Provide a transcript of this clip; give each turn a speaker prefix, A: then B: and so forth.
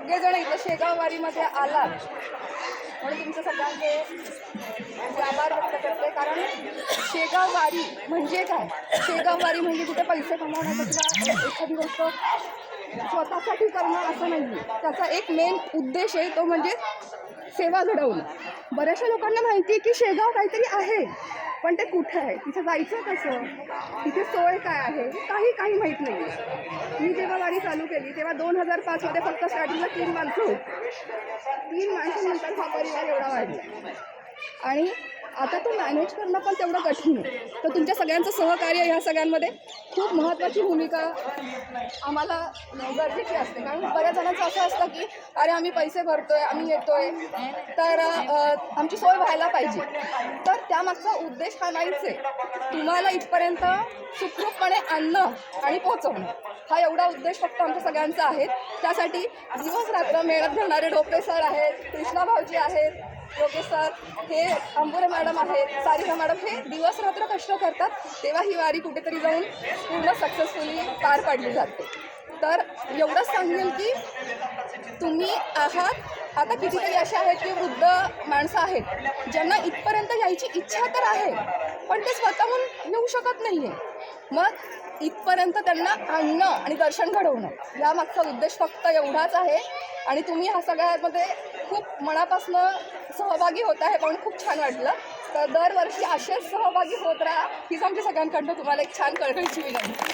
A: सगळेजण इथं शेगाव वारीमध्ये आलात म्हणून तुमचं सगळ्यांचे आभार व्यक्त करते. कारण शेगाव वारी म्हणजे काय? शेगाव वारी म्हणजे कुठे पैसे कमवण्याचा किंवा एखादी गोष्ट स्वतःसाठी करणं असं नाही. त्याचा एक मेन उद्देश आहे, तो म्हणजे सेवा घडवणं. बऱ्याचशा लोकांना माहिती आहे की शेगाव काहीतरी आहे, पण ते कुठे आहे, तिथे जायचं कसं, तिथे सोय काय आहे, काही माहीत नाही. मी जेव्हा वारी चालू केली तेव्हा 2005मध्ये फक्त स्टार्टिंगला 3 माणसं होती. 3 माणसांनंतर हा परिवार एवढा वाढला आणि आता तो मॅनेज करणं पण तेवढं कठीण आहे. तर तुमच्या सगळ्यांचं सहकार्य ह्या सगळ्यांमध्ये खूप महत्त्वाची भूमिका आम्हाला गरजेची असते. कारण बऱ्याच जणांचं असं असतं की अरे आम्ही पैसे भरतोय, आम्ही येतोय, तर आमची सोय व्हायला पाहिजे. तर त्यामागचा उद्देश हा नाहीच आहे. तुम्हाला इथपर्यंत सुखरूपपणे आणणं आणि पोहोचवणं, हा एवढा उद्देश फक्त आमच्या सगळ्यांचा आहे. त्यासाठी दिवस रात्र मेहनत घालणारे डोपे सर आहेत, कृष्णा भाऊजी आहेत, योगेश सर, हे अंबुरे मॅडम आहेत, सारिका मॅडम, हे दिवस रात्र कष्ट करतात. तेव्हा ही वारी कुठेतरी जाऊन पूर्ण सक्सेसफुली पार पाडली जाते. तर एवढंच सांगेल की तुम्ही आहात. आता कितीतरी असे आहेत की वृद्ध माणसं आहेत ज्यांना इथपर्यंत यायची इच्छा तर आहे, पण ते स्वतःहून येऊ शकत नाही आहे. मग इथपर्यंत त्यांना आणणं आणि दर्शन घडवणं, यामागचा उद्देश फक्त एवढाच आहे. आणि तुम्ही ह्या सगळ्यामध्ये खूप मनापासून सहभागी होत आहे, पण खूप छान वाटलं. तर दरवर्षी असेच सहभागी होत राहा, हीच आमच्या सगळ्यांकडनं तुम्हाला एक छान कळकळीची विनंती.